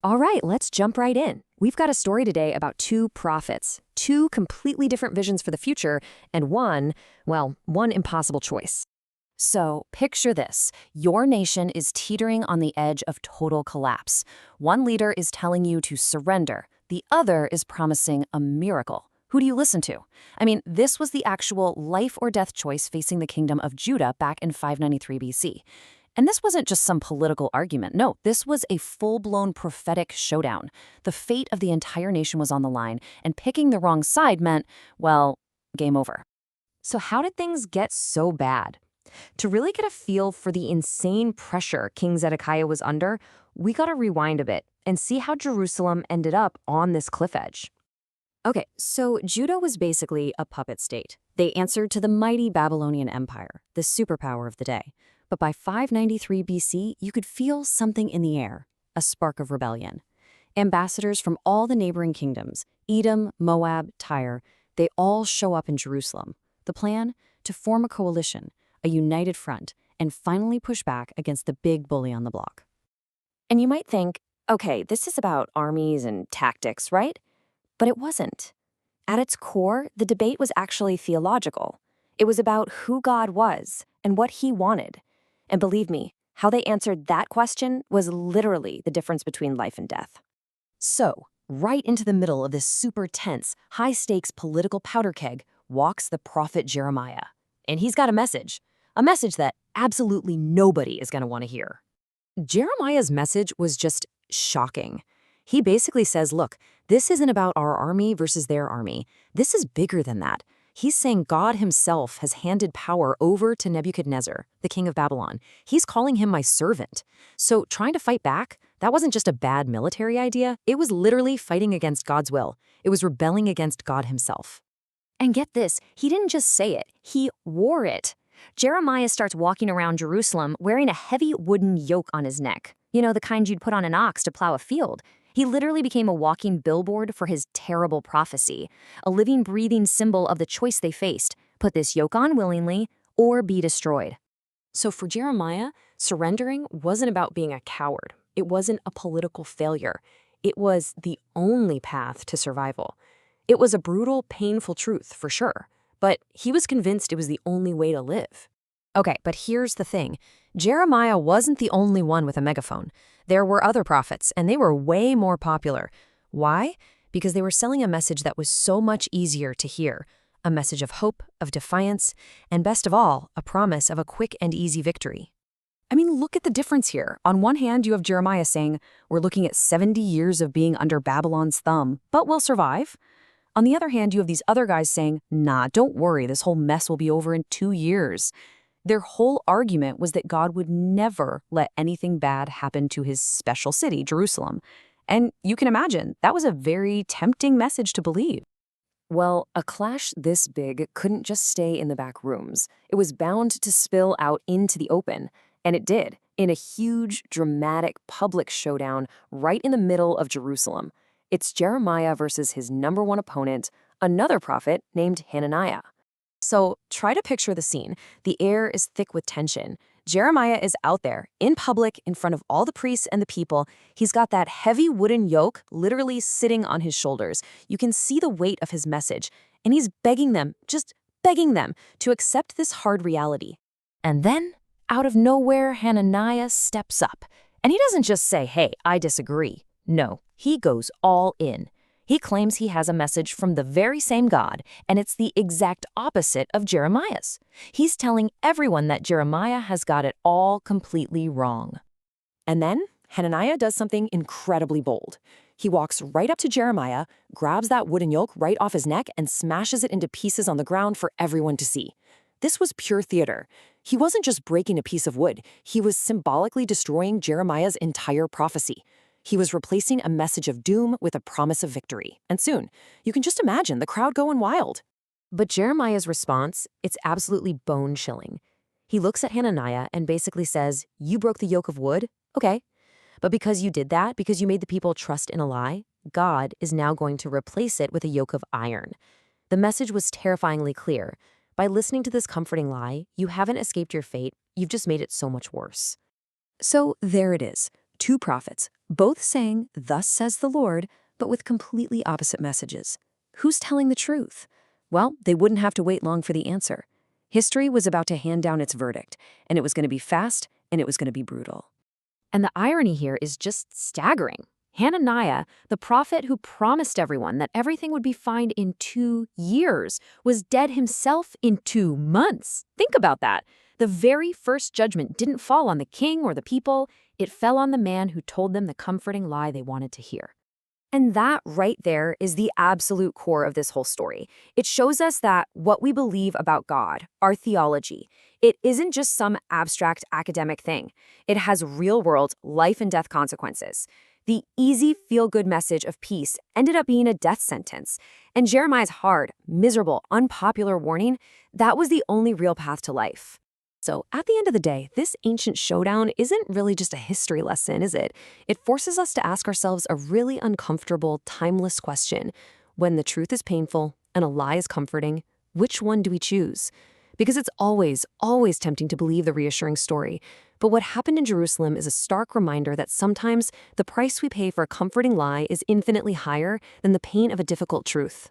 All right, let's jump right in. We've got a story today about two prophets, two completely different visions for the future, and one impossible choice. So, picture this. Your nation is teetering on the edge of total collapse. One leader is telling you to surrender, the other is promising a miracle. Who do you listen to? I mean, this was the actual life or death choice facing the kingdom of Judah back in 593 BC. And this wasn't just some political argument. No, this was a full-blown prophetic showdown. The fate of the entire nation was on the line, and picking the wrong side meant, well, game over. So how did things get so bad? To really get a feel for the insane pressure King Zedekiah was under, we gotta rewind a bit and see how Jerusalem ended up on this cliff edge. Okay, so Judah was basically a puppet state. They answered to the mighty Babylonian Empire, the superpower of the day. But by 593 BC, you could feel something in the air, a spark of rebellion. Ambassadors from all the neighboring kingdoms, Edom, Moab, Tyre, they all show up in Jerusalem. The plan? To form a coalition, a united front, and finally push back against the big bully on the block. And you might think, okay, this is about armies and tactics, right? But it wasn't. At its core, the debate was actually theological. It was about who God was and what he wanted. And believe me, how they answered that question was literally the difference between life and death. So, right into the middle of this super tense, high-stakes political powder keg walks the prophet Jeremiah. And he's got a message that absolutely nobody is going to want to hear. Jeremiah's message was just shocking. He basically says, look, this isn't about our army versus their army. This is bigger than that. He's saying God himself has handed power over to Nebuchadnezzar, the king of Babylon. He's calling him my servant. So trying to fight back, that wasn't just a bad military idea. It was literally fighting against God's will. It was rebelling against God himself. And get this, he didn't just say it, he wore it. Jeremiah starts walking around Jerusalem wearing a heavy wooden yoke on his neck. You know, the kind you'd put on an ox to plow a field. He literally became a walking billboard for his terrible prophecy, a living, breathing symbol of the choice they faced: put this yoke on willingly or be destroyed. So for Jeremiah, surrendering wasn't about being a coward. It wasn't a political failure. It was the only path to survival. It was a brutal, painful truth, for sure, but he was convinced it was the only way to live. Okay, but here's the thing. Jeremiah wasn't the only one with a megaphone. There were other prophets, and they were way more popular. Why? Because they were selling a message that was so much easier to hear. A message of hope, of defiance, and best of all, a promise of a quick and easy victory. I mean, look at the difference here. On one hand, you have Jeremiah saying, we're looking at 70 years of being under Babylon's thumb, but we'll survive. On the other hand, you have these other guys saying, nah, don't worry, this whole mess will be over in 2 years. Their whole argument was that God would never let anything bad happen to his special city, Jerusalem. And you can imagine, that was a very tempting message to believe. Well, a clash this big couldn't just stay in the back rooms. It was bound to spill out into the open. And it did, in a huge, dramatic public showdown right in the middle of Jerusalem. It's Jeremiah versus his number one opponent, another prophet named Hananiah. So try to picture the scene. The air is thick with tension. Jeremiah is out there, in public, in front of all the priests and the people. He's got that heavy wooden yoke literally sitting on his shoulders. You can see the weight of his message. And he's begging them, just begging them, to accept this hard reality. And then, out of nowhere, Hananiah steps up. And he doesn't just say, hey, I disagree. No, he goes all in. He claims he has a message from the very same God, and it's the exact opposite of Jeremiah's. He's telling everyone that Jeremiah has got it all completely wrong. And then Hananiah does something incredibly bold. He walks right up to Jeremiah, grabs that wooden yoke right off his neck, and smashes it into pieces on the ground for everyone to see. This was pure theater. He wasn't just breaking a piece of wood. He was symbolically destroying Jeremiah's entire prophecy. He was replacing a message of doom with a promise of victory. And soon, you can just imagine the crowd going wild. But Jeremiah's response, it's absolutely bone-chilling. He looks at Hananiah and basically says, you broke the yoke of wood? Okay. But because you did that, because you made the people trust in a lie, God is now going to replace it with a yoke of iron. The message was terrifyingly clear. By listening to this comforting lie, you haven't escaped your fate, you've just made it so much worse. So there it is. Two prophets, both saying, "Thus says the Lord," but with completely opposite messages. Who's telling the truth? Well, they wouldn't have to wait long for the answer. History was about to hand down its verdict, and it was going to be fast, and it was going to be brutal. And the irony here is just staggering. Hananiah, the prophet who promised everyone that everything would be fine in 2 years, was dead himself in 2 months. Think about that. The very first judgment didn't fall on the king or the people. It fell on the man who told them the comforting lie they wanted to hear. And that right there is the absolute core of this whole story. It shows us that what we believe about God, our theology, it isn't just some abstract academic thing. It has real-world life and death consequences. The easy, feel-good message of peace ended up being a death sentence. And Jeremiah's hard, miserable, unpopular warning, that was the only real path to life. So at the end of the day, this ancient showdown isn't really just a history lesson, is it? It forces us to ask ourselves a really uncomfortable, timeless question. When the truth is painful and a lie is comforting, which one do we choose? Because it's always, always tempting to believe the reassuring story. But what happened in Jerusalem is a stark reminder that sometimes the price we pay for a comforting lie is infinitely higher than the pain of a difficult truth.